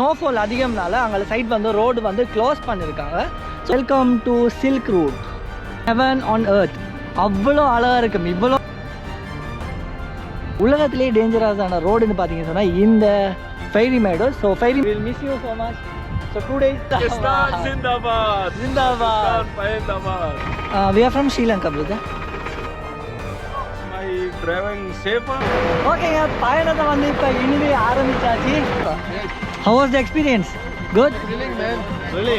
Snowfall அதிகம்னால அங்கே side வந்து road வந்து க்ளோஸ் பண்ணியிருக்காங்க. Welcome to Silk root, heaven on earth. அவ்வளோ அழகாக இருக்கும். இவ்வளோ உலகத்திலே டேஞ்சரஸான ரோடுன்னு பார்த்தீங்கன்னு சொன்னால் இந்த fiery meadows. So fiery will miss you so much. So 2 days Zindabad. Zindabad. We are from Sri Lanka, brother. My driving safer. ஓகேங்க, பயணத்தை வந்து இப்போ இனிமே ஆரம்பிச்சாச்சு. How was the experience? Good? Thrilling, man. Really?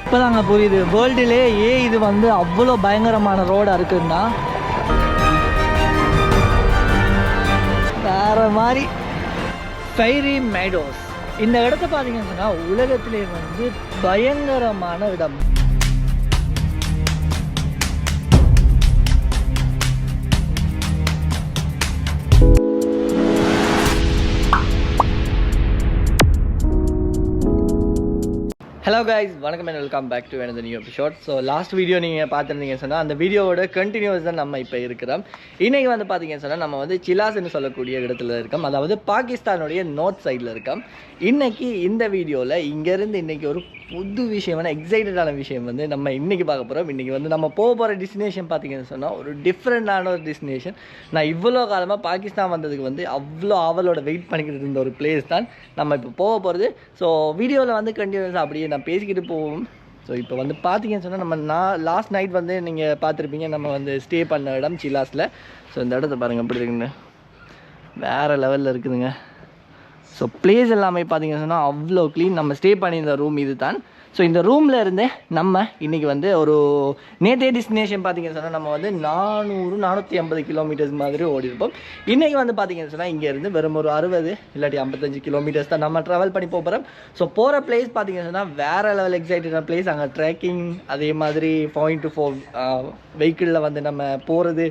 இப்போதாங்க புரியுது வேர்ல்டுலே இது வந்து அவ்வளோ பயங்கரமான ரோடாக இருக்குன்னா. வேற மாதிரி ஃபெய்ரி மேடோஸ் இந்த இடத்த பார்த்தீங்கன்னு சொன்னால் உலகத்திலே வந்து பயங்கரமான இடம். ஹலோ கைஸ், வணக்கம் and welcome back to another new episode. So last video நீங்கள் பார்த்துருந்தீங்கன்னு சொன்னால் அந்த வீடியோவோட கண்டினியூஸ் தான் நம்ம இப்போ இருக்கிறோம். இன்றைக்கி வந்து பார்த்தீங்கன்னு சொன்னால் நம்ம வந்து சிலாஸ்ன்னு சொல்லக்கூடிய இடத்துல இருக்கோம், அதாவது பாகிஸ்தானுடைய நார்த் சைடில் இருக்கோம். இன்றைக்கி இந்த வீடியோவில் இங்கேருந்து இன்றைக்கி ஒரு புது விஷயமான எக்ஸைட்டடான விஷயம் வந்து நம்ம இன்றைக்கி பார்க்க போகிறோம். இன்றைக்கி வந்து நம்ம போகிற டெஸ்டினேஷன் பார்த்தீங்கன்னு சொன்னால் ஒரு டிஃப்ரெண்டான ஒரு டெஸ்டினேஷன். நான் இவ்வளோ காலமாக பாகிஸ்தான் வந்ததுக்கு வந்து அவ்வளோ ஆவலோட வெயிட் பண்ணிக்கிட்டு இருந்த ஒரு பிளேஸ் தான் நம்ம இப்போ போக போகிறது. ஸோ வீடியோவில் வந்து கண்டினியூஸாக அப்படியே நான் பேசிக்கிட்டு போவோம். ஸோ இப்போ வந்து பார்த்தீங்கன்னு சொன்னால் நம்ம லாஸ்ட் நைட் வந்து நீங்கள் பார்த்துருப்பீங்க நம்ம வந்து ஸ்டே பண்ண இடம் சிலாஸில். ஸோ இந்த இடத்த பாருங்கள் எப்படி இருக்குன்னு, வேறு லெவலில் இருக்குதுங்க. ஸோ பிளேஸ் எல்லாமே பார்த்தீங்கன்னு சொன்னால் அவ்வளோ க்ளீன். நம்ம ஸ்டே பண்ணியிருந்த ரூம் இது தான். ஸோ இந்த ரூமில் இருந்து நம்ம இன்றைக்கி வந்து ஒரு நேற்றைய டெஸ்டினேஷன் பார்த்தீங்கன்னு சொன்னால் நம்ம வந்து 450 கிலோமீட்டர்ஸ் மாதிரி ஓடிருப்போம். இன்றைக்கி வந்து பார்த்தீங்கன்னு சொன்னால் இங்கேருந்து வெறும் ஒரு 60 இல்லாட்டி 55 கிலோமீட்டர்ஸ் தான் நம்ம ட்ராவல் பண்ணி போகிறோம். ஸோ போகிற பிளேஸ் பார்த்தீங்கன்னு சொன்னால் வேறு லெவல் எக்ஸைட்டடான பிளேஸ். அங்கே ட்ரெக்கிங், அதே மாதிரி 4x4 வெஹிக்கிளில் வந்து நம்ம போகிறது,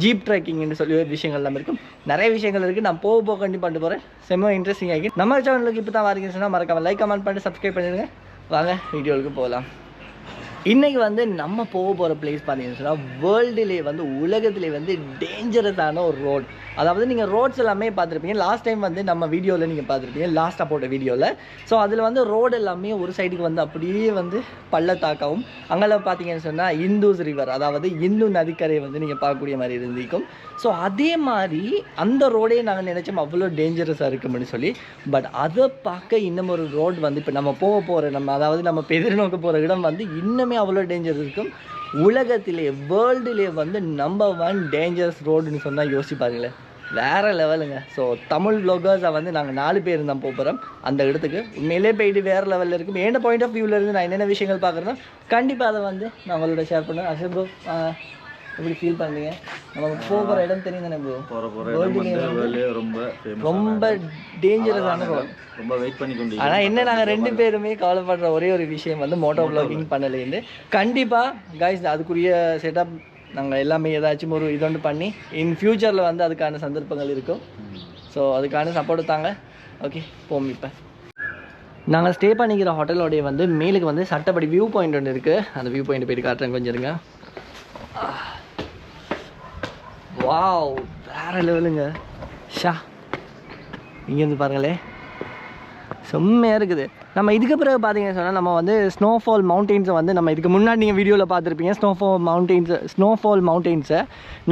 ஜீப் ட்ரெக்கிங்னு சொல்லி விஷயங்கள் எல்லாம் இருக்கும். நிறைய விஷயங்கள் இருக்குது. நான் போக கண்டிப்பாக பண்ணிட்டு போகிறேன். செம்ம இன்ட்ரெஸ்டிங் ஆகி நம்ம சேனலுக்கு இப்போ தான் வரீங்கன்னு சொன்னால் மறக்காமல் லைக் கமெண்ட் பண்ணிட்டு சப்ஸ்கிரைப் பண்ணிடுங்க. வாங்க வீடியோவுக்கு போகலாம். இன்றைக்கி வந்து நம்ம போகிற பிளேஸ் பார்த்தீங்கன்னு சொன்னால் வேர்ல்டுலேயே வந்து உலகத்திலே வந்து டேஞ்சரஸான ஒரு ரோட். அதாவது நீங்கள் ரோட்ஸ் எல்லாமே பார்த்துருப்பீங்க. லாஸ்ட் டைம் வந்து நம்ம வீடியோவில் நீங்கள் பார்த்துருப்பீங்க, லாஸ்ட்டாக போட்ட வீடியோவில். ஸோ அதில் வந்து ரோடு எல்லாமே ஒரு சைடுக்கு வந்து அப்படியே வந்து பள்ளத்தாக்காவும், அங்கெல்லாம் பார்த்தீங்கன்னு சொன்னால் இந்துஸ் ரிவர், அதாவது இந்து நதிக்கரையை வந்து நீங்கள் பார்க்கக்கூடிய மாதிரி இருந்திருக்கும். ஸோ அதே மாதிரி அந்த ரோடே நாங்கள் நினச்சோம் அவ்வளோ டேஞ்சரஸாக இருக்கும்னு சொல்லி. பட் அதை பார்க்க இன்னும் ஒரு ரோடு வந்து இப்போ நம்ம போகிற அதாவது நம்ம எதிர்நோக்க போகிற இடம் வந்து இன்னுமே அவ்வளோ டேஞ்சர் இருக்கும். உலகத்திலே வேர்ல்டுலேயே வந்து நம்பர் 1 டேஞ்சரஸ் ரோடுன்னு சொன்னால் யோசிச்சு பாருங்களேன், வேறு லெவலுங்க. ஸோ தமிழ் வ்ளாகர்ஸை வந்து நாங்கள் 4 பேர் தான் போகிறோம் அந்த இடத்துக்கு. உண்மையிலே போயிட்டு வேறு லெவலில் இருக்கும். என்ன பாயிண்ட் ஆஃப் வியூவில் இருந்து நான் என்னென்ன விஷயங்கள் பார்க்குறேன்னா கண்டிப்பாக அதை வந்து நான் உங்களோட ஷேர் பண்ணேன். அஷர் ப்ரோ எப்படி ஃபீல் பண்ணுறீங்க? நம்ம போகிற இடம் தெரியும் தானே ப்ரோ? ரொம்ப டேஞ்சரஸான ரோடு, ரொம்ப வெயிட் பண்ணி கொண்டு. ஆனால் என்ன நாங்கள் 2 பேருமே கவலைப்படுற ஒரே ஒரு விஷயம் வந்து மோட்டோ வ்ளாகிங் பண்ணலேருந்து. கண்டிப்பாக கைஸ் அதுக்குரிய செட்டப் நாங்கள் எல்லாமே ஏதாச்சும் ஒரு இதொன்று பண்ணி இன் ஃப்யூச்சரில் வந்து அதுக்கான சந்தர்ப்பங்கள் இருக்கும். ஸோ அதுக்கான சப்போர்ட் தாங்க. ஓகே போம். இப்போ நாங்கள் ஸ்டே பண்ணிக்கிற ஹோட்டலோடைய வந்து மேலுக்கு வந்து சட்டப்படி வியூ பாயிண்ட் ஒன்று இருக்குது. அந்த வியூ பாயிண்ட் போய்ட்டு காட்டுறேன் கொஞ்சம் இருங்க. வாவ், வேறு லெவலுங்க. ஷா, இங்கேருந்து பாருங்களே, செம்மையாக இருக்குது. நம்ம இதுக்கு பிறகு பார்த்தீங்கன்னு சொன்னால் நம்ம வந்து ஸ்னோஃபால் மவுண்டெயின்ஸை வந்து நம்ம இதுக்கு முன்னாடி நீங்கள் வீடியோவில் பார்த்துருப்பீங்க. ஸ்னோஃபால் மவுண்டெயின்ஸை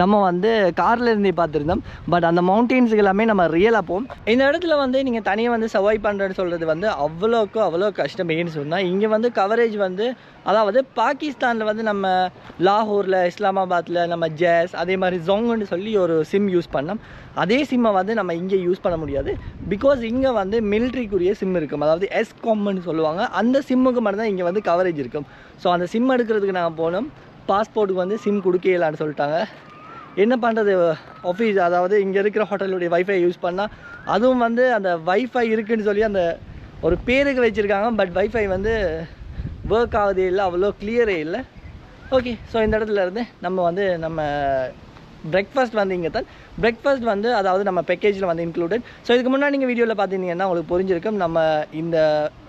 நம்ம வந்து காரில் இருந்தே பார்த்துருந்தோம். பட் அந்த மவுண்டெயின்ஸுக்கு எல்லாமே நம்ம ரியலாக போவோம். இந்த இடத்துல வந்து நீங்கள் தனியாக வந்து சர்வைவ் பண்ணுறேன்னு சொல்கிறது வந்து அவ்வளோ கஷ்டம். ஏன்னு சொன்னால் இங்கே வந்து கவரேஜ் வந்து, அதாவது பாகிஸ்தானில் வந்து நம்ம லாகூரில், இஸ்லாமாபாத்தில் நம்ம ஜேஸ், அதே மாதிரி ஜோங்குன்னு சொல்லி ஒரு சிம் யூஸ் பண்ணோம். அதே சிம்மை வந்து நம்ம இங்கே யூஸ் பண்ண முடியாது. பிகாஸ் இங்கே வந்து மிலிட்ரிக்குரிய சிம் இருக்கும், அதாவது எஸ்காம்னு சொல்லுவாங்க. அந்த சிம்முக்கு மட்டும்தான் இங்கே வந்து கவரேஜ் இருக்கும். ஸோ அந்த சிம் எடுக்கிறதுக்கு நாங்கள் போனோம். பாஸ்போர்ட்டுக்கு வந்து சிம் கொடுக்கலான்னு சொல்லிட்டாங்க. என்ன பண்ணுறது, ஆஃபீஸ் அதாவது இங்கே இருக்கிற ஹோட்டலுடைய வைஃபை யூஸ் பண்ணால் அதுவும் வந்து அந்த வைஃபை இருக்குதுன்னு சொல்லி அந்த ஒரு பேருக்கு வச்சுருக்காங்க. பட் வைஃபை வந்து ஒர்க் ஆகுதே இல்லை, அவ்வளோ கிளியரே இல்லை. ஓகே, ஸோ இந்த இடத்துல இருந்து நம்ம வந்து நம்ம பிரேக்ஃபாஸ்ட் வந்து இங்கே தான். பிரேக்ஃபாஸ்ட் வந்து அதாவது நம்ம பேக்கேஜில் வந்து இன்க்ளூடட். ஸோ இதுக்கு முன்னாடி நீங்கள் வீடியோவில் பார்த்தீங்கன்னா உங்களுக்கு புரிஞ்சிருக்கும். நம்ம இந்த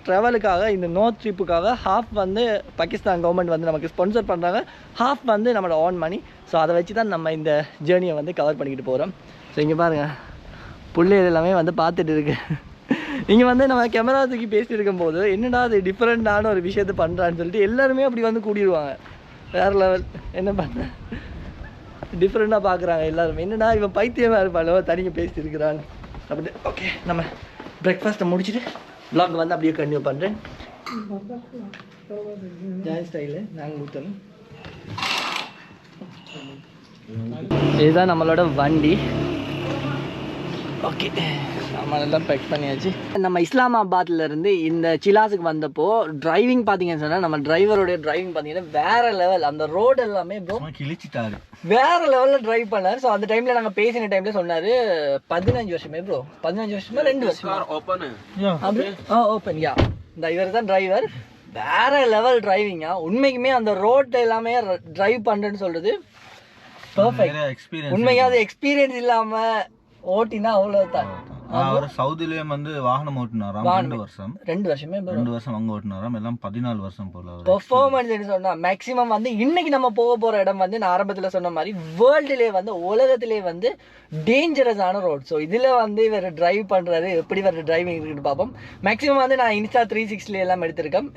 ட்ராவலுக்காக, இந்த நோர்த் ட்ரிப்புக்காக ஹாஃப் வந்து பாகிஸ்தான் கவர்மெண்ட் வந்து நமக்கு ஸ்பான்சர் பண்ணுறாங்க, ஹாஃப் வந்து நம்மளோட ஓன் மணி. ஸோ அதை வச்சு தான் நம்ம இந்த ஜேர்னியை வந்து கவர் பண்ணிக்கிட்டு போகிறோம். ஸோ இங்கே பாருங்கள், பிள்ளைகள் எல்லாமே வந்து பார்த்துட்டு இருக்கு. இங்கே வந்து நம்ம கேமரா தூக்கி பேசிட்டு இருக்கும்போது என்னடா அது டிஃப்ரெண்ட்டான ஒரு விஷயத்தை பண்ணுறான்னு சொல்லிட்டு எல்லாருமே அப்படி வந்து கூடிடுவாங்க. வேறு லெவல். என்ன பண்ண டிஃப்ரெண்ட்டாக பார்க்குறாங்க எல்லாருமே. என்னடா இவன் பைத்தியமாக இருப்பாளோ தனியாக பேசிட்டு இருக்கிறான்னு அப்படி. ஓகே, நம்ம பிரேக்ஃபாஸ்ட்டை முடிச்சுட்டு vlog வந்து அப்படியே கண்டினியூ பண்ணுறேன். ஜாயின் ஸ்டைலு நாங்கள் ஊற்றணும். இதுதான் நம்மளோட வண்டி. ஓகே, சாமானெல்லாம் பேக் பண்ணியாச்சு. நம்ம இஸ்லாமாபாத்லேருந்து இந்த சிலாஸுக்கு வந்தப்போ டிரைவிங் பார்த்தீங்கன்னு சொன்னால் நம்ம டிரைவருடைய டிரைவிங் பார்த்தீங்கன்னா வேறு லெவல். அந்த ரோடு எல்லாமே ப்ரோ கிழிச்சிட்டாரு, வேறு லெவலில் ட்ரைவ் பண்ணார். ஸோ அந்த டைமில் நாங்கள் பேசின டைமில் சொன்னார் 15 வருஷமே ப்ரோ, 15 வருஷமா 2 வருஷம் அப்படி. ஓப்பன் யா. இந்த இவர் தான் டிரைவர். வேறு லெவல் டிரைவிங்கா உண்மைக்குமே. அந்த ரோட் எல்லாமே டிரைவ் பண்ணுறேன்னு சொல்கிறது பர்ஃபெக்ட். உண்மையாக அது எக்ஸ்பீரியன்ஸ் இல்லாமல் ஓட்டினா அவ்வளவுதான். அவர் சவுதிலயும் வந்து வாகனம் ஓட்டினாராம் 2 வருஷம். 2 வருஷம் அங்க ஓட்டினாராம். எல்லாம் 14 வருஷம் போல பெர்ஃபார்மன்ஸ் சொன்னா மேக்ஸிமம் வந்து இன்னைக்கு நம்ம போக போற இடம் வந்து நான் ஆரம்பத்துல சொன்ன மாதிரி வேர்ல்டுலே வந்து உலகத்திலே வந்து டேஞ்சரஸான ரோட். ஸோ இதுல வந்து இவர் டிரைவ் பண்றாரு, எப்படி வர டிரைவிங் இருக்குன்னு பார்ப்போம். மேக்ஸிமம் வந்து நான் இன்ஸ்டா 360 எல்லாம் எடுத்திருக்கேன்.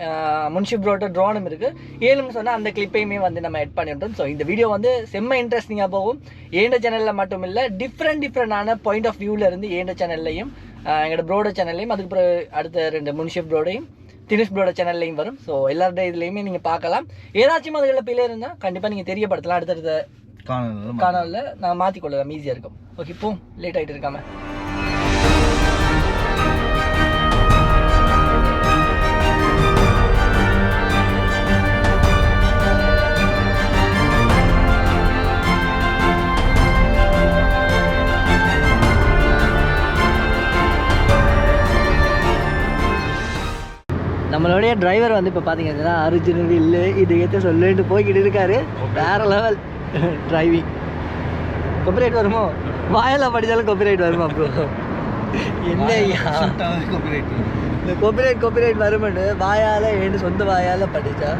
முன்ஷிப் ரோட்ட ட்ரோனும் இருக்கு. ஏழுன்னு சொன்னா அந்த கிளிப்பையுமே வந்து நம்ம எட் பண்ணிட்டோம். ஸோ இந்த வீடியோ வந்து செம்ம இன்ட்ரெஸ்டிங்கா போகும். ஏண்ட சேனல்ல மட்டும் இல்ல, டிஃப்ரெண்டான பாயிண்ட் ஆஃப் வியூல இருந்து ஏண்ட சேனல்லையும் எங்களோட ப்ரோட சேனல்லையும், அதுக்கு பிறகு அடுத்த 2 முன்ஷிப் ப்ரோடையும் தினிஷ் ப்ரோட சேனல்லையும் வரும். ஸோ எல்லாருடைய இதுலையுமே நீங்கள் பார்க்கலாம். ஏதாச்சும் அதுகளில் பிள்ளை இருந்தால் கண்டிப்பாக நீங்கள் தெரியப்படுத்தலாம். அடுத்தடுத்த காணொலியில் நான் மாற்றிக்கொள்ளலாம், ஈஸியாக இருக்கும். ஓகே, இப்போ லேட் ஆகிட்டு இருக்காம நம்மளுடைய டிரைவர் வந்து இப்போ பார்த்தீங்கன்னா அர்ஜுன் இல்லை இது ஏற்ற சொல்லிட்டு போய்கிட்டு இருக்காரு. வேற லெவல் டிரைவிங். காப்பிரைட் வருமோ? வாயால் படித்தாலும் காப்பிரைட் வருமா ப்ரோ? என்ன இந்த காப்பிரைட் வருமென்னு வாயால் ஏன்னு சொந்த வாயால் படித்தா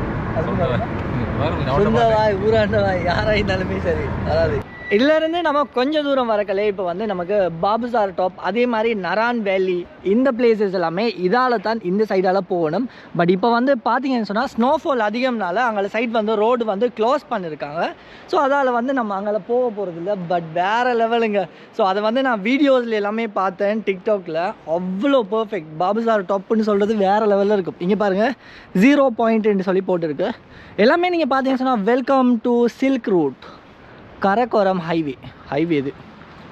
சொந்த வாய் ஊராண்ட வாய் யாராக இருந்தாலுமே சரி வராது. இதுலேருந்து நம்ம கொஞ்சம் தூரம் வரக்கலே இப்போ வந்து நமக்கு பாபுசார் டாப், அதே மாதிரி நரான் வேலி, இந்த பிளேசஸ் எல்லாமே இதால் தான் இந்த சைடால் போகணும். பட் இப்போ வந்து பார்த்தீங்கன்னு சொன்னால் ஸ்னோஃபால் அதிகம்னால அங்கே சைட் வந்து ரோடு வந்து க்ளோஸ் பண்ணியிருக்காங்க. ஸோ அதால் வந்து நம்ம அங்கே போக போகிறது இல்லை. பட் வேறு லெவலுங்க. ஸோ அதை வந்து நான் வீடியோஸில் எல்லாமே பார்த்தேன் டிக்டாக்ல. அவ்வளோ பர்ஃபெக்ட். பாபுசார் டாப்னு சொல்கிறது வேறு லெவலில் இருக்கும். இங்கே பாருங்கள் 0 பாயிண்ட்னு சொல்லி போட்டுருக்கு. எல்லாமே நீங்கள் பார்த்தீங்கன்னு சொன்னால் welcome to Silk Route, Karakoram highway இது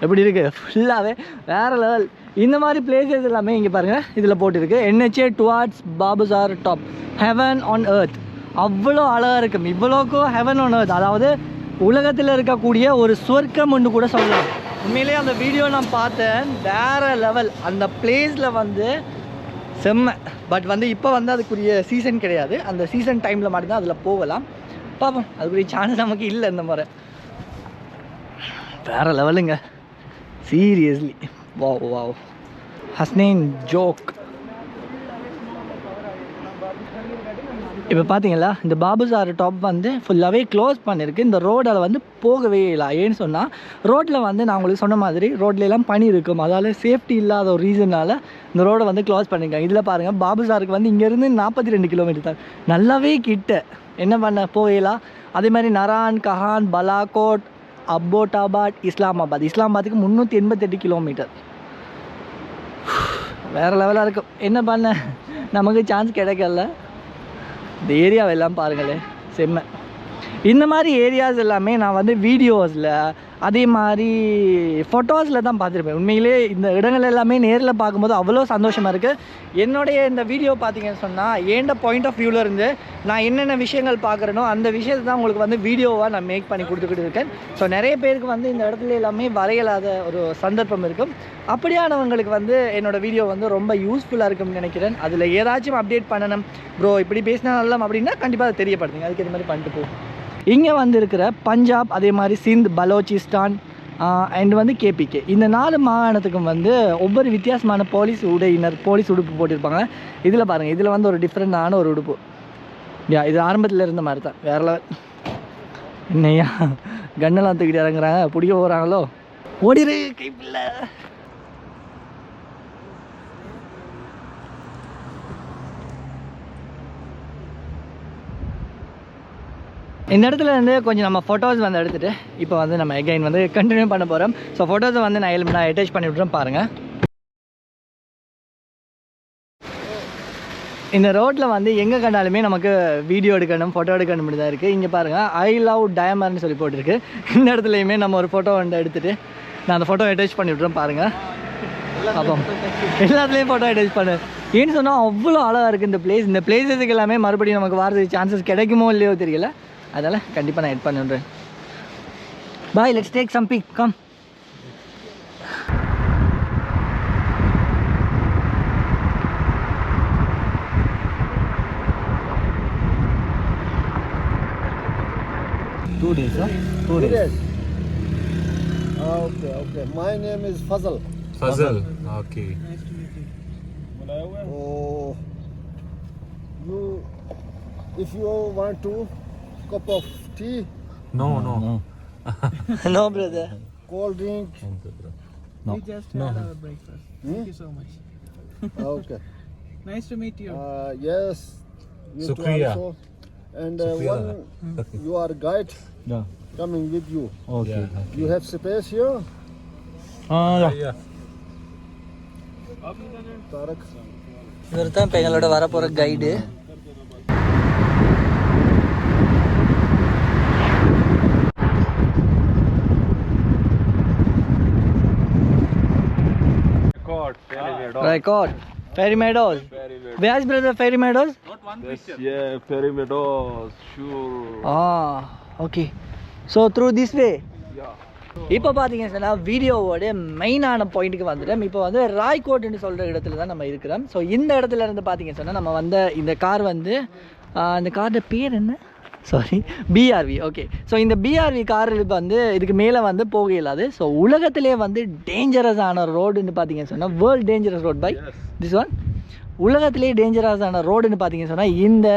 எப்படி இருக்குது ஃபுல்லாகவே வேறு லெவல். இந்த மாதிரி பிளேசஸ் எல்லாமே இங்கே பாருங்கள் இதில் போட்டிருக்கு. NHA towards Babusar top, heaven on earth. அவ்வளோ அழகாக இருக்கும். இவ்வளோக்கும் ஹெவன் ஆன் எர்த், அதாவது உலகத்தில் இருக்கக்கூடிய ஒரு சொர்க்கம் ஒன்று கூட சொல்லலாம். உண்மையிலே அந்த வீடியோ நான் பார்த்தேன், வேறு லெவல். அந்த பிளேஸில் வந்து செம்ம. பட் வந்து இப்போ வந்து அதுக்குரிய சீசன் கிடையாது. அந்த சீசன் டைமில் மட்டும்தான் அதில் போகலாம். பார்ப்போம், அதுக்குரிய சான்ஸ் நமக்கு இல்லை இந்த மாதிரி. வேறு லெவலுங்க சீரியஸ்லி. Wow Hasnain joke. இப்போ பார்த்தீங்களா இந்த பாபுசார் டாப் வந்து ஃபுல்லாகவே க்ளோஸ் பண்ணியிருக்கு. இந்த ரோடில் வந்து போகவே இல்லை. ஏன்னு சொன்னால் ரோட்டில் வந்து நான் உங்களுக்கு சொன்ன மாதிரி ரோட்லலாம் பனி இருக்கும். அதால் சேஃப்டி இல்லாத ஒரு ரீசனால் இந்த ரோடை வந்து க்ளோஸ் பண்ணியிருக்காங்க. இதில் பாருங்கள் பாபுசாருக்கு வந்து இங்கேருந்து 42 கிலோமீட்டர் தான், நல்லாவே கிட்ட. என்ன பண்ண போகலாம். அதே மாதிரி நரான், கஹான், பலாகோட், அபோட்டாபாத், இஸ்லாமாபாத்துக்கு 388 கிலோமீட்டர். வேறு லெவலாக இருக்கும். என்ன பண்ண நமக்கு சான்ஸ் கிடைக்கல. இந்த ஏரியாவெல்லாம் பாருங்களேன் செம்ம. இந்த மாதிரி ஏரியாஸ் எல்லாமே நான் வந்து வீடியோஸில் அதே மாதிரி ஃபோட்டோஸில் தான் பார்த்துருப்பேன். உண்மையிலே இந்த இடங்கள் எல்லாமே நேரில் பார்க்கும்போது அவ்வளோ சந்தோஷமாக இருக்குது. என்னுடைய இந்த வீடியோ பார்த்தீங்கன்னு சொன்னால் ஏண்ட பாயிண்ட் ஆஃப் வியூவில் இருந்து நான் என்னென்ன விஷயங்கள் பார்க்குறேனோ அந்த விஷயத்தை தான் உங்களுக்கு வந்து வீடியோவாக நான் மேக் பண்ணி கொடுத்துக்கிட்டு இருக்கேன். ஸோ நிறைய பேருக்கு வந்து இந்த இடத்துல எல்லாமே வரையலாத ஒரு சந்தர்ப்பம் இருக்கும். அப்படியானவங்களுக்கு வந்து என்னோடய வீடியோ வந்து ரொம்ப யூஸ்ஃபுல்லாக இருக்கும்னு நினைக்கிறேன். அதில் ஏதாச்சும் அப்டேட் பண்ணணும் ப்ரோ இப்படி பேசினா நல்லா அப்படின்னா கண்டிப்பாக அதை தெரியப்படுத்துங்க. அதுக்கு இது மாதிரி பண்ணிட்டு போகும். இங்கே வந்து இருக்கிற பஞ்சாப், அதே மாதிரி சிந்த், பலோச்சிஸ்தான் அண்ட் வந்து கேபிகே, இந்த 4 மாகாணத்துக்கும் வந்து ஒவ்வொரு வித்தியாசமான போலீஸ் உடுப்பு போட்டிருப்பாங்க. இதில் பாருங்கள், இதில் வந்து ஒரு டிஃப்ரெண்டான ஒரு உடுப்பு. இது ஆரம்பத்தில் இருந்த மாதிரி தான், வேற லெவல். என்னையா கண்ணெல்லாம் தூக்கிட்டு இறங்குறாங்க, பிடிக்க போகிறாங்களோ, ஓடிரு கைப்பில்லை. இந்த இடத்துல வந்து கொஞ்சம் நம்ம ஃபோட்டோஸ் வந்து எடுத்துகிட்டு இப்போ வந்து நம்ம எகைன் வந்து கண்டினியூ பண்ண போகிறோம். ஸோ ஃபோட்டோஸை வந்து நான் அட்டாச் பண்ணி விட்றேன் பாருங்கள். இந்த ரோட்டில் வந்து எங்கே கண்டாலுமே நமக்கு வீடியோ எடுக்கணும், ஃபோட்டோ எடுக்கணும் தான் இருக்குது. இங்கே பாருங்கள், ஐ லவ் டயமர்னு சொல்லி போட்டிருக்கு. இந்த இடத்துலையுமே நம்ம ஒரு ஃபோட்டோ வந்து எடுத்துகிட்டு நான் அந்த ஃபோட்டோ அட்டாச் பண்ணி விட்றேன் பாருங்கள். அப்போ எல்லாத்துலேயும் ஃபோட்டோ அட்டாச் பண்ணு. ஏன்னு சொன்னால் அவ்வளோ அழகாக இருக்குது இந்த பிளேஸ். இந்த பிளேஸஸுக்கு எல்லாமே மறுபடியும் நமக்கு வரதுக்கு சான்சஸ் கிடைக்குமோ இல்லையோ தெரியல. அதனால் கண்டிப்பாக நான் எட் பண்ணிடுறேன். Bye, let's take some pic, come. Two days. Okay. My name is Fazal. Okay. Oh, if you want to cup of tea, No. No, brother. cold drink. We just had our breakfast. Thank you so much. Okay. Nice to meet you. Yes. You too Shukriya. also. And Shukriya. one, you are guide Yeah. coming with you. Okay. You have space here, Yeah. Tarak. இவர் தான் இப்போ எங்களோட வரப்போகிற guide. Record. Ferry Meadows. Where's brother Ferry Meadows? Yeah, Ferry Meadows. Sure. Okay. So through this way. இப்போ பார்த்தீங்கன்னா சொன்னால் வீடியோவோட மெயினான பாயிண்ட்டுக்கு வந்துட்டோம். இப்போ வந்து ராய்கோட்னு சொல்கிற இடத்துல தான் நம்ம இருக்கிறோம். ஸோ இந்த இடத்துல இருந்து பார்த்தீங்கன்னு சொன்னால் நம்ம வந்த இந்த கார் வந்து அந்த காரோட பேர் என்ன, சாரி, பிஆர்வி. ஓகே. ஸோ இந்த பிஆர்வி கார் வந்து இதுக்கு மேலே வந்து போக இயலாது. ஸோ உலகத்திலே வந்து டேஞ்சரஸான ரோடுன்னு பார்த்தீங்கன்னு சொன்னால் world dangerous road by this one. உலகத்திலே டேஞ்சரஸான ரோடுன்னு பார்த்தீங்கன்னு சொன்னால் இந்த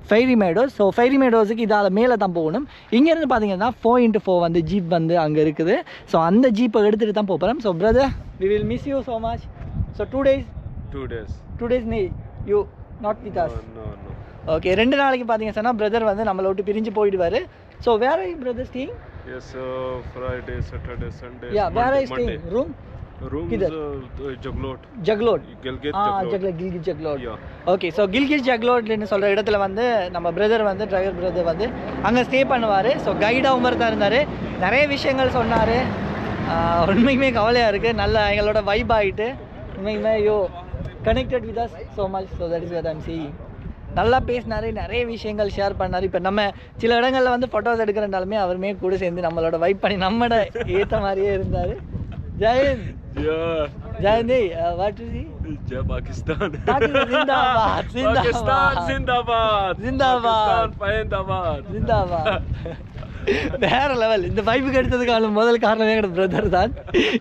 ஃபெரி மேடோஸ். ஸோ ஃபெரி மேடோஸுக்கு இதால் மேலே தான் போகணும். இங்கேருந்து பார்த்தீங்கன்னா 4x4 வந்து ஜீப் வந்து அங்கே இருக்குது. ஸோ அந்த ஜீப்பை எடுத்துகிட்டு தான் போகிறோம். So brother, we will miss you so much. So 2 days 2 days நீ you not with us. Okay. 2 நாளைக்கு பார்த்தீங்கன்னா சொன்னால் பிரதர் வந்து நம்மளை விட்டு பிரிஞ்சு போயிடுவார். So where I brother staying? Yes, Friday, Saturday, Sunday. Yeah, where I staying? Room? Room Kidhar? is Jaglot. Jaglot. Gilgit Gilgit Jaglot. Yeah. ஓகே. ஸோ கில்கிட் ஜக்லோட்னு சொல்கிற இடத்துல வந்து நம்ம பிரதர் வந்து டிரைவர் பிரதர் வந்து அங்கே ஸ்டே பண்ணுவார். ஸோ கைடாக மாதிரி தான் இருந்தார். நிறைய விஷயங்கள் சொன்னார். உண்மைக்குமே கவலையாக இருக்குது. நல்லா எங்களோட வைப் ஆகிட்டு உண்மைக்குமே connected with us so much. So that is what I am seeing. நல்லா பேசினார், நிறைய விஷயங்கள் ஷேர் பண்ணார். இப்போ நம்ம சில இடங்களில் வந்து ஃபோட்டோஸ் எடுக்கிறனாலுமே அவருமே கூட சேர்ந்து நம்மளோட வைப் பண்ணி நம்மளோட ஏற்ற மாதிரியே இருந்தார். Jayant. Yeah. Jayant, what is he? Jai Pakistan. Zindabad. Pakistan Zindabad. Zindabad. Pakistan Zindabad. வேற லெவல். இந்த பைப்புக்கு எடுத்ததுக்கான முதல் காரணமே எங்களோட பிரதர் தான்.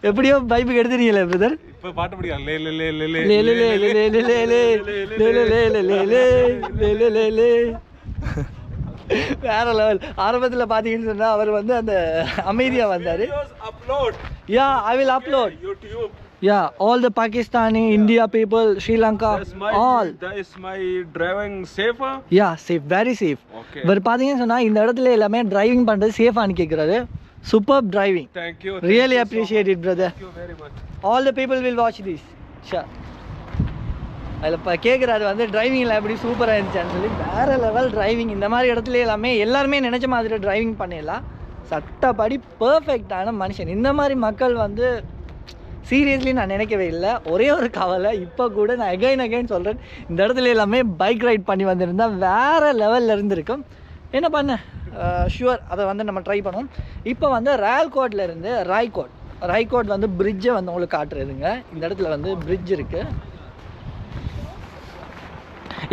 எப்படியோ பைப்புக்கு எடுத்துறீங்களே பிரதர். இப்போ பாட்டு படியா லே லே லே லே லே லே லே லே லே லே லே லே லே லே லே லே லே லே. வேற லெவல். ஆரம்பத்தில் பார்த்தீங்கன்னு சொன்னால் அவர் வந்து அந்த அமைதியாக வந்தார். Yeah, I will upload YouTube. Yeah, all the Pakistani, India people, Sri Lanka, all. That is my driving safer. Yeah, safe, very safe. Okay. இவர் பார்த்தீங்கன்னு சொன்னால் இந்த இடத்துல எல்லாமே டிரைவிங் பண்ணுறது சேஃபானு கேட்குறாரு. Super driving. Thank you. Really appreciate it, brother. Thank you very much. All the people will watch this. Sure. அதில் இப்போ கேட்குறாரு வந்து டிரைவிங்கில் எப்படி சூப்பராக இருந்துச்சான்னு சொல்லி. வேறு லெவல் டிரைவிங். இந்த மாதிரி இடத்துல எல்லாருமே நினச்ச மாதிரி டிரைவிங் பண்ணிடலாம். சட்டப்படி பர்ஃபெக்டான மனுஷன். இந்த மாதிரி மக்கள் வந்து சீரியஸ்லி நான் நினைக்கவே இல்லை. ஒரே ஒரு கவலை, இப்போ கூட நான் அகைன் சொல்கிறேன், இந்த இடத்துல எல்லாமே பைக் ரைட் பண்ணி வந்திருந்தால் வேறு லெவலில் இருந்திருக்கும். என்ன பண்ண ஷுவர், அதை வந்து நம்ம ட்ரை பண்ணுவோம். இப்போ வந்து ராயல்கோட்லேருந்து ராய்கோட் வந்து பிரிட்ஜை வந்து உங்களுக்கு காட்டுறதுங்க. இந்த இடத்துல வந்து பிரிட்ஜ் இருக்குது.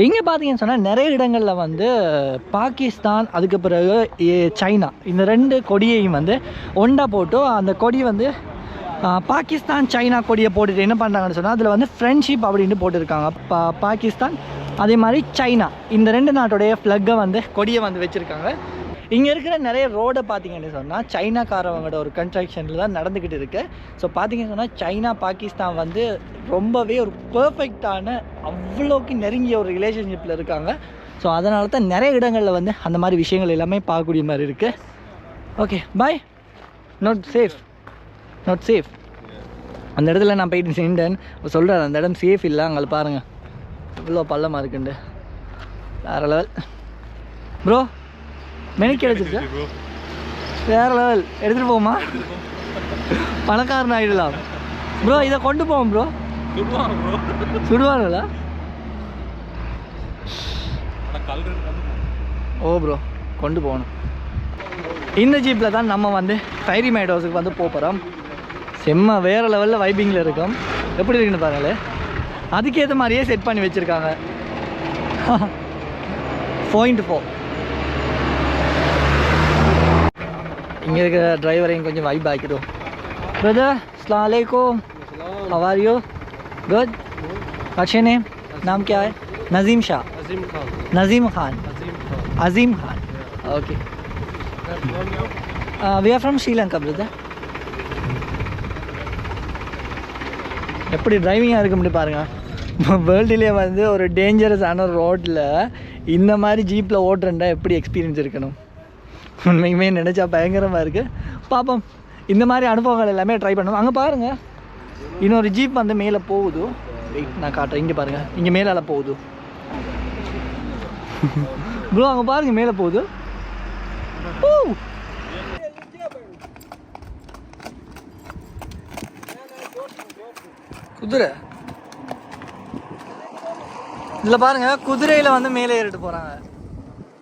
இங்கே பார்த்தீங்கன்னு சொன்னால் நிறைய இடங்களில் வந்து பாகிஸ்தான் அதுக்கு பிறகு சைனா இந்த 2 கொடியையும் வந்து ஒண்டா போட்டு அந்த கொடி வந்து பாகிஸ்தான் சைனா கொடியை போட்டுட்டு என்ன பண்ணுறாங்கன்னு சொன்னால் அதில் வந்து ஃப்ரெண்ட்ஷிப் அப்படின்னு போட்டிருக்காங்க. பாகிஸ்தான் அதே மாதிரி சைனா இந்த 2 நாட்டுடைய ஃப்ளக்கை வந்து கொடியை வந்து வச்சுருக்காங்க. இங்கே இருக்கிற நிறைய ரோடை பார்த்தீங்கன்னு சொன்னால் சைனாக்காரவங்களோட ஒரு கன்ஸ்ட்ரக்ஷனில் தான் நடந்துக்கிட்டு இருக்குது. ஸோ பார்த்தீங்கன்னு சொன்னால் சைனா பாகிஸ்தான் வந்து ரொம்பவே ஒரு பர்ஃபெக்டான அவ்வளோக்கு நெருங்கிய ஒரு ரிலேஷன்ஷிப்பில் இருக்காங்க. ஸோ அதனால தான் நிறைய இடங்களில் வந்து அந்த மாதிரி விஷயங்கள் எல்லாமே பார்க்கக்கூடிய மாதிரி இருக்குது. Okay bye. நாட் சேஃப் அந்த இடத்துல நான் போயிட்டு நின்றேன் சொல்கிறேன், அந்த இடம் சேஃப் இல்லை. அங்கே பாருங்கள் இவ்வளோ பள்ளமாக இருக்குண்டு, வேறு லெவல் ப்ரோ. மெனிக்கு எடுத்துருச்சா வேறு லெவல். எடுத்துகிட்டு போமா பணக்காரன் ஆகிடலாம் ப்ரோ. இதை கொண்டு போவோம் ப்ரோ. சுடுவாங்களா? ஓ ப்ரோ கொண்டு போகணும். இந்த ஜீப்பில் தான் நம்ம வந்து ஃபைரி மைடோஸுக்கு வந்து போகிறோம். செம்ம வேறு லெவலில் வைபிங்கில் இருக்கும். எப்படி இருக்குன்னு பாருங்களே, அதுக்கேற்ற மாதிரியே செட் பண்ணி வச்சுருக்காங்க. 0.4 இங்கே இருக்கிற டிரைவரையும் கொஞ்சம் வைப் ஆக்கிடும். பிரதர் अस्सलाम वालेकुम, how are you? Good. What's your name? नाम क्या है? Nazeem Shah. Nazeem Khan. Okay. We are from Sri Lanka brother. எப்படி டிரைவிங்காக இருக்க முடியும் பாருங்கள். வேர்ல்டுலேயே வந்து ஒரு டேஞ்சரஸான ரோட்டில் இந்த மாதிரி ஜீப்பில் ஓட்டுறேன்டா எப்படி எக்ஸ்பீரியன்ஸ் இருக்கணும். உண்மைக்குமே நினச்சா பயங்கரமாக இருக்குது. பார்ப்போம், இந்த மாதிரி அனுபவங்கள் எல்லாமே ட்ரை பண்ணுவோம். அங்கே பாருங்கள் இன்னொரு ஜீப் வந்து மேலே போகுது. வெயிட் நான் காட்டுறேன். இங்கே பாருங்கள், இங்கே மேலே போகுது ப்ரோ. அங்கே பாருங்கள் மேலே போகுது. குதிரை இதில் பாருங்கள், குதிரையில் வந்து மேலே ஏறிட்டு போகிறாங்க.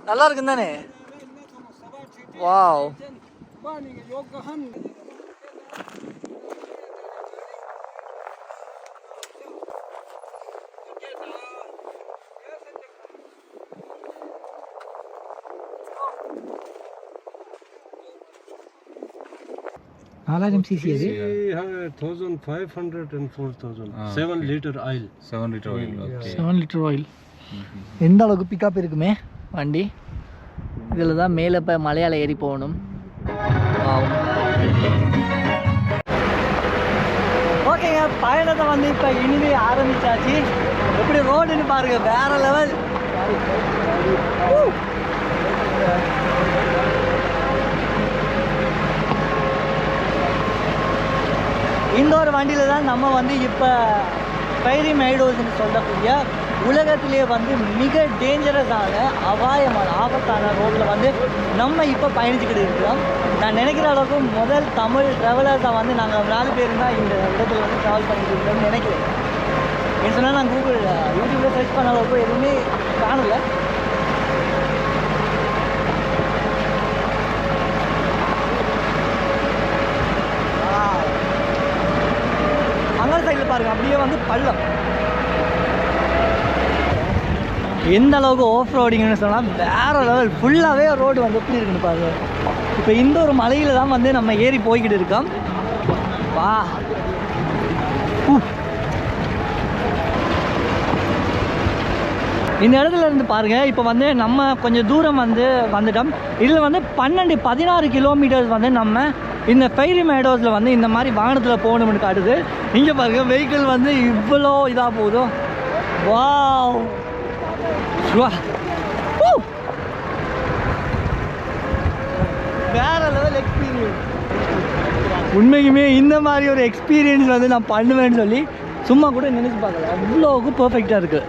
நல்லா இருக்குன்னு தானே? Wow. How cc is it? 1,500 and 4,000. 7 liter oil. 7 liter oil. Okay. 7 liter oil. எந்த அளவுக்கு பிக்கப் இருக்குமே வண்டி. இதில் தான் மேலே இப்போ மலையாள ஏறி போகணும். ஓகேங்க, பயணத்தை வந்து இப்போ இனிமே ஆரம்பிச்சாச்சு. எப்படி ரோடுன்னு பாருங்க, வேற லெவல். இந்த ஒரு வண்டியில் தான் நம்ம வந்து இப்போ ஃபைரி மைடோஸ்ன்னு சொல்லக்கூடிய உலகத்திலே வந்து மிக டேஞ்சரஸான அபாயமான ஆபத்தான ரோட்டில் வந்து நம்ம இப்போ பயணிச்சுக்கிட்டு இருக்கிறோம். நான் நினைக்கிற அளவுக்கு முதல் தமிழ் ட்ராவலர்ஸாக வந்து நாங்கள் 4 பேர் தான் இந்த இடத்துல வந்து ட்ராவல் பண்ணிட்டு இருக்கோம்னு நினைக்கிறேன். ஏன்னு சொன்னால் நான் யூடியூப்பில் சர்ச் பண்ண அளவுக்கு எதுவுமே காணலை. அங்கே சைடில் பாருங்கள், அப்படியே வந்து பள்ளம். எந்த அளவுக்கு ஆஃப் ரோடிங்னு சொன்னால் வேறு லெவல். ஃபுல்லாகவே ரோடு வந்து எப்படி இருக்குன்னு பாருங்கள். இப்போ இந்த ஒரு மலையில் தான் வந்து நம்ம ஏறி போய்கிட்டு இருக்கோம். வா, இந்த இடத்துல இருந்து பாருங்கள். இப்போ வந்து நம்ம கொஞ்சம் தூரம் வந்து வந்துட்டோம். இதில் வந்து 16 கிலோமீட்டர்ஸ் வந்து நம்ம இந்த ஃபைரி மைடோஸில் வந்து இந்த மாதிரி வாகனத்தில் போகணும்னு காட்டுது. இங்கே பாருங்கள், வெஹிக்கிள் வந்து இவ்வளோ இதாக போதும். வாவ், வேற லெவல் எக்ஸ்பீரியன்ஸ். உண்மைக்குமே இந்த மாதிரி ஒரு எக்ஸ்பீரியன்ஸ் வந்து நான் பண்ணுவேன்னு சொல்லி சும்மா கூட நினைச்சு பார்க்கல. அவ்வளோக்கு பர்ஃபெக்டாக இருக்கு.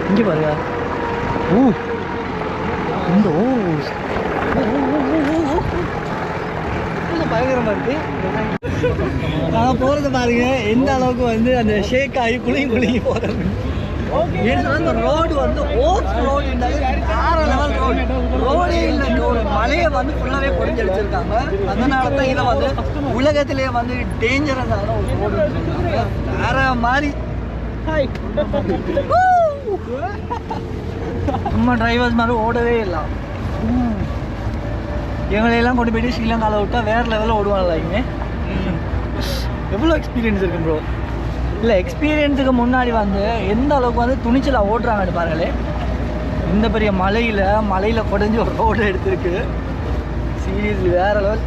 இங்கே பாருங்க, இந்த பயங்கரமாக இருக்கு. நான் போகிறது பாருங்க எந்த அளவுக்கு வந்து அந்த ஷேக் ஆகி குலுங்கி போகிறது. அந்த ரோடு வந்து ஓஃப் ரோடு வேற லெவல் ரோடு. ரோடே இல்லை, ஒரு மலையை வந்து ஃபுல்லாகவே பொறிஞ்சு வச்சிருக்காங்க. அதனால தான் இதை வந்து உலகத்திலேயே வந்து டேஞ்சரஸான ஒரு ரோடு வேற மாதிரி நம்ம டிரைவர்ஸ் மாதிரி ஓடவே இல்லை. எங்களையெல்லாம் கொண்டு போயிட்டு ஸ்ரீலங்காவில் விட்டால் வேறு லெவலில் ஓடுவாங்களா இங்கே. எவ்வளோ எக்ஸ்பீரியன்ஸ் இருக்கு ப்ரோ. இல்லை எக்ஸ்பீரியன்ஸுக்கு முன்னாடி வந்து எந்த அளவுக்கு வந்து துணிச்சலாக ஓடுறாங்கன்னு பாருங்களே. இந்த பெரிய மலையில் குறைஞ்சி ஒரு ரோடு எடுத்துருக்கு. சீரியஸ்லி வேறு லெவல்.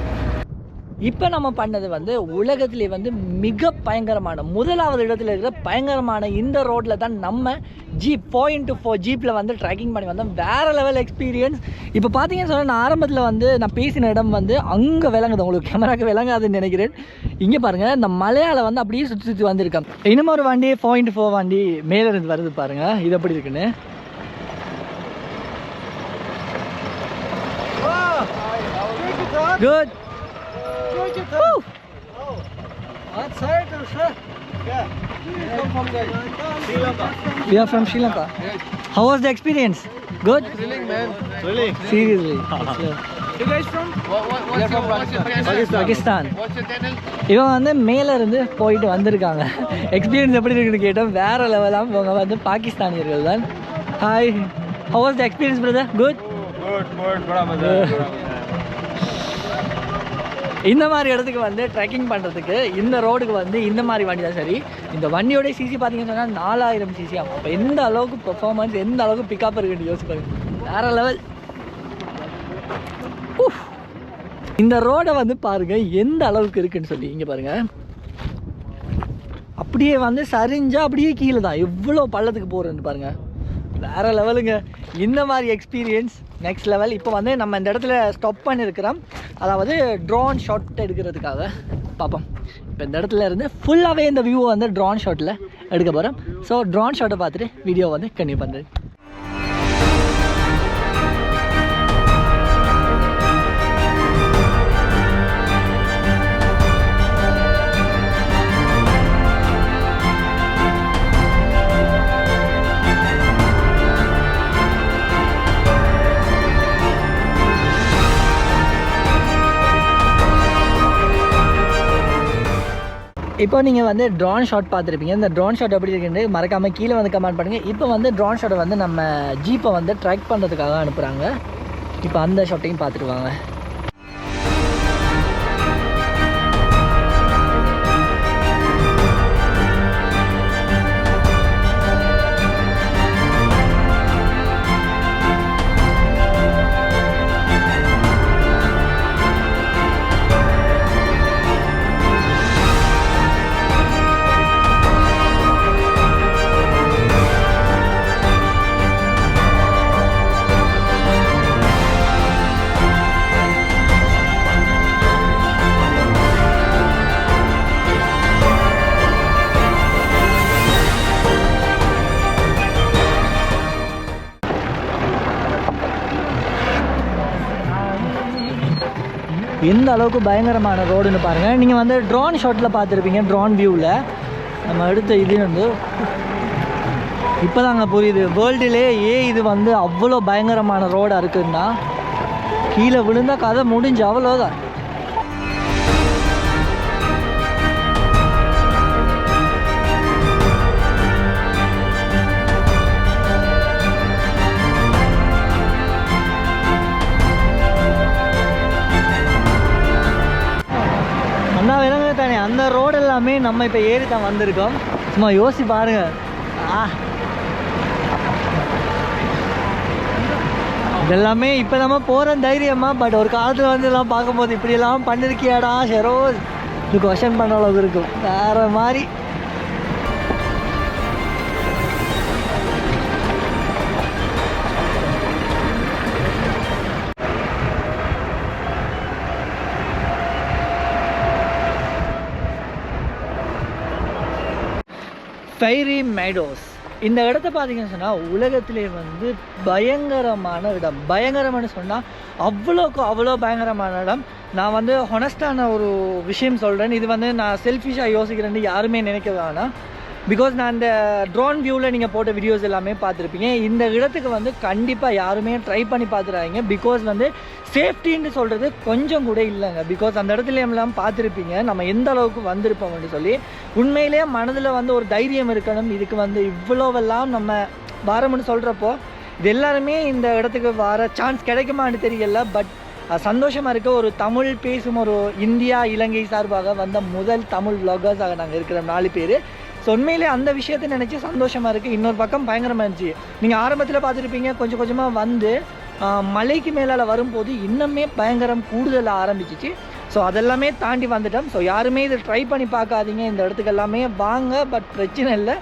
இப்போ நம்ம பண்ணது வந்து உலகத்திலே வந்து மிக பயங்கரமான முதலாவது இடத்துல இருக்கிற பயங்கரமான இந்த ரோட்டில் தான் நம்ம ஜீப் 4x4 ஜீப்பில் வந்து ட்ராக்கிங் பண்ணி வந்தோம். வேறு லெவல் எக்ஸ்பீரியன்ஸ். இப்போ பார்த்தீங்கன்னு சொன்னால் நான் ஆரம்பத்தில் வந்து நான் பேசின இடம் வந்து அங்கே விளங்குது, உங்களுக்கு கேமராக்கு விளங்காதுன்னு நினைக்கிறேன். இங்கே பாருங்கள், இந்த மலையால் வந்து அப்படியே சுற்றி சுற்றி வந்திருக்கேன். இன்னும் ஒரு வண்டி 4x4 வண்டி மேலே இருந்து வருது பாருங்கள், இது எப்படி இருக்குன்னு. Good. Woo. What side, sir? Yeah. We come from Sri Lanka. We are from Sri Lanka. How was the experience? Good? Thrilling, man. Thrilling. Seriously. You guys from? We are from Pakistan. Pakistan. What's your channel? இவன் வந்து மேலே இருந்து போயிட்டு வந்திருக்காங்க. Experience எப்படி இருக்குன்னு கேட்டோம். வேறு லெவலாக இவங்க வந்து பாகிஸ்தானியர்கள் தான். Hi, how was the experience, brother? Good? Good, बड़ा मजा है. இந்த மாதிரி இடத்துக்கு வந்து ட்ரெக்கிங் பண்ணுறதுக்கு இந்த ரோடுக்கு வந்து இந்த மாதிரி வண்டி தான் சரி. இந்த வண்டியோட சிசி பார்த்தீங்கன்னு சொன்னால் 4000 சிசி ஆகும். அப்போ எந்த அளவுக்கு பெர்ஃபார்மன்ஸ், எந்த அளவுக்கு பிக்கப் இருக்குன்னு யோசிப்பாங்க. வேறு லெவல். இந்த ரோடை வந்து பாருங்கள் எந்த அளவுக்கு இருக்குன்னு சொல்லி. இங்கே பாருங்கள், அப்படியே வந்து சரிஞ்சால் அப்படியே கீழே தான் எவ்வளோ பள்ளத்துக்கு போகிறேன்னு பாருங்கள். வேறு லெவலுங்க. இந்த மாதிரி எக்ஸ்பீரியன்ஸ் நெக்ஸ்ட் லெவல். இப்போ வந்து நம்ம இந்த இடத்துல ஸ்டாப் பண்ணியிருக்கிறோம், அதாவது ட்ரோன் ஷாட் எடுக்கிறதுக்காக. பார்ப்போம். இப்போ இந்த இடத்துல இருந்து ஃபுல்லாகவே இந்த வியூவை வந்து ட்ரோன் ஷாட்டில் எடுக்க போகிறோம். ஸோ ட்ரோன் ஷாட்டை பார்த்துட்டு வீடியோ வந்து கண்டினியூ பண்ணுறேன். இப்போ நீங்கள் வந்து ட்ரோன் ஷாட் பார்த்துருப்பீங்க. இந்த ட்ரோன் ஷாட் எப்படி இருக்குன்னு மறக்காமல் கீழே வந்து கமெண்ட் பண்ணுங்கள். இப்போ வந்து ட்ரோன் ஷாட்டை வந்து நம்ம ஜீப்பை வந்து ட்ராக் பண்ணுறதுக்காக அனுப்புகிறாங்க. இப்போ அந்த ஷாட்டையும் பார்த்துட்டு வாங்க. எந்த அளவுக்கு பயங்கரமான ரோடுன்னு பாருங்கள். நீங்கள் வந்து ட்ரோன் ஷாட்டில் பார்த்துருப்பீங்க, ட்ரோன் வியூவில் நம்ம எடுத்த இது வந்து இப்போ தாங்க புரியுது வேர்ல்டுலே இது வந்து அவ்வளோ பயங்கரமான ரோடாக இருக்குதுன்னா. கீழே விழுந்தால் கதை முடிஞ்சு, அவ்வளோதான். அண்ணா விலங்கு தானே அந்த ரோடு எல்லாமே நம்ம இப்போ ஏறி தான் வந்திருக்கோம். சும்மா யோசி பாருங்க. இதெல்லாமே இப்போ நம்ம போகிற தைரியமா, பட் ஒரு காலத்தில் வந்து எல்லாம் பார்க்கும்போது இப்படியெல்லாம் பண்ணிருக்கியாடா ஷெரோஸ் இது கொஷன் பண்ண அளவுக்கு இருக்கும். வேறு மாதிரி. ஃபெய்ரி மேடோஸ் இந்த இடத்த பார்த்தீங்கன்னு சொன்னால் உலகத்திலே வந்து பயங்கரமான இடம். பயங்கரமானு சொன்னால் அவ்வளோ பயங்கரமான இடம். நான் வந்து ஹொனஸ்டான ஒரு விஷயம் சொல்கிறேன். இது வந்து நான் செல்ஃபிஷாக யோசிக்கிறேன்னு யாருமே நினைக்க வேணாம். பிகாஸ் நான் அந்த ட்ரோன் வியூவில் நீங்கள் போட்ட வீடியோஸ் எல்லாமே பார்த்துருப்பீங்க. இந்த இடத்துக்கு வந்து கண்டிப்பாக யாருமே ட்ரை பண்ணி பார்த்துறாங்க. பிகாஸ் வந்து சேஃப்டின்னு சொல்கிறது கொஞ்சம் கூட இல்லைங்க. பிகாஸ் அந்த இடத்துல எல்லாம் பார்த்துருப்பீங்க நம்ம எந்த அளவுக்கு வந்திருப்போம்னு சொல்லி. உண்மையிலேயே மனதில் வந்து ஒரு தைரியம் இருக்கணும். இதுக்கு வந்து இவ்வளோவெல்லாம் நம்ம வாரம்னு சொல்கிறப்போ இது எல்லாருமே இந்த இடத்துக்கு வர சான்ஸ் கிடைக்குமான்னு தெரியல. பட் சந்தோஷமாக இருக்க ஒரு தமிழ் பேசும் ஒரு இந்தியா இலங்கை சார்பாக வந்த முதல் தமிழ் vloggers-ஆக நாங்கள் இருக்கிற 4 பேர். ஸோ உண்மையிலே அந்த விஷயத்தை நினச்சி சந்தோஷமாக இருக்குது. இன்னொரு பக்கம் பயங்கரமாக இருந்துச்சு. நீங்கள் ஆரம்பத்தில் பார்த்துருப்பீங்க கொஞ்சம் கொஞ்சமாக வந்து மலைக்கு மேலால் வரும்போது இன்னுமே பயங்கரம் கூடுதல் ஆரம்பிச்சிச்சு. ஸோ அதெல்லாமே தாண்டி வந்துட்டோம். ஸோ யாருமே இதை ட்ரை பண்ணி பார்க்காதீங்க. இந்த இடத்துக்கு எல்லாமே வாங்க, பட் பிரச்சனை இல்லை.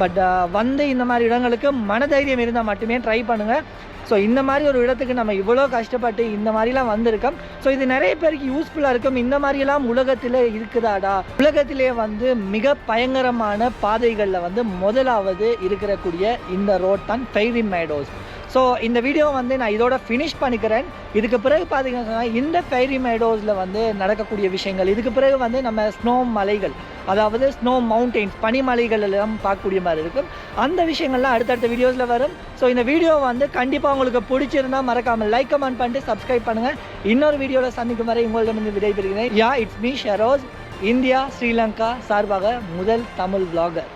பட் வந்து இந்த மாதிரி இடங்களுக்கு மனதைரியம் இருந்தால் மட்டுமே ட்ரை பண்ணுங்கள். ஸோ இந்த மாதிரி ஒரு இடத்துக்கு நம்ம இவ்வளோ கஷ்டப்பட்டு இந்த மாதிரிலாம் வந்திருக்கோம். ஸோ இது நிறைய பேருக்கு யூஸ்ஃபுல்லாக இருக்கும். இந்த மாதிரிலாம் உலகத்தில் இருக்குதாடா, உலகத்திலே வந்து மிக பயங்கரமான பாதைகளில் வந்து முதலாவது இருக்கக்கூடிய இந்த ரோட் தான் ஃபெய்ரி மேடோஸ். ஸோ இந்த வீடியோ வந்து நான் இதோட ஃபினிஷ் பண்ணிக்கிறேன். இதுக்கு பிறகு பார்த்தீங்கன்னா இந்த ஃபெய்ரி மேடோஸில் வந்து நடக்கக்கூடிய விஷயங்கள், இதுக்கு பிறகு வந்து நம்ம ஸ்னோ மலைகள், அதாவது ஸ்னோ மவுண்டெயின்ஸ், பனிமலைகள் எல்லாம் பார்க்கக்கூடிய மாதிரி இருக்கும். அந்த விஷயங்கள்லாம் அடுத்தடுத்த வீடியோஸில் வரும். ஸோ இந்த வீடியோ வந்து கண்டிப்பாக உங்களுக்கு பிடிச்சிருந்தால் மறக்காமல் லைக் கமெண்ட் பண்ணிட்டு சப்ஸ்கிரைப் பண்ணுங்கள். இன்னொரு வீடியோவில் சந்திக்கும் வரை உங்களிடமிருந்து விடைபெறுகிறேன். இட்ஸ் மீ ஷரோஸ், இந்தியா ஸ்ரீலங்கா சார்பாக முதல் தமிழ் vlogger.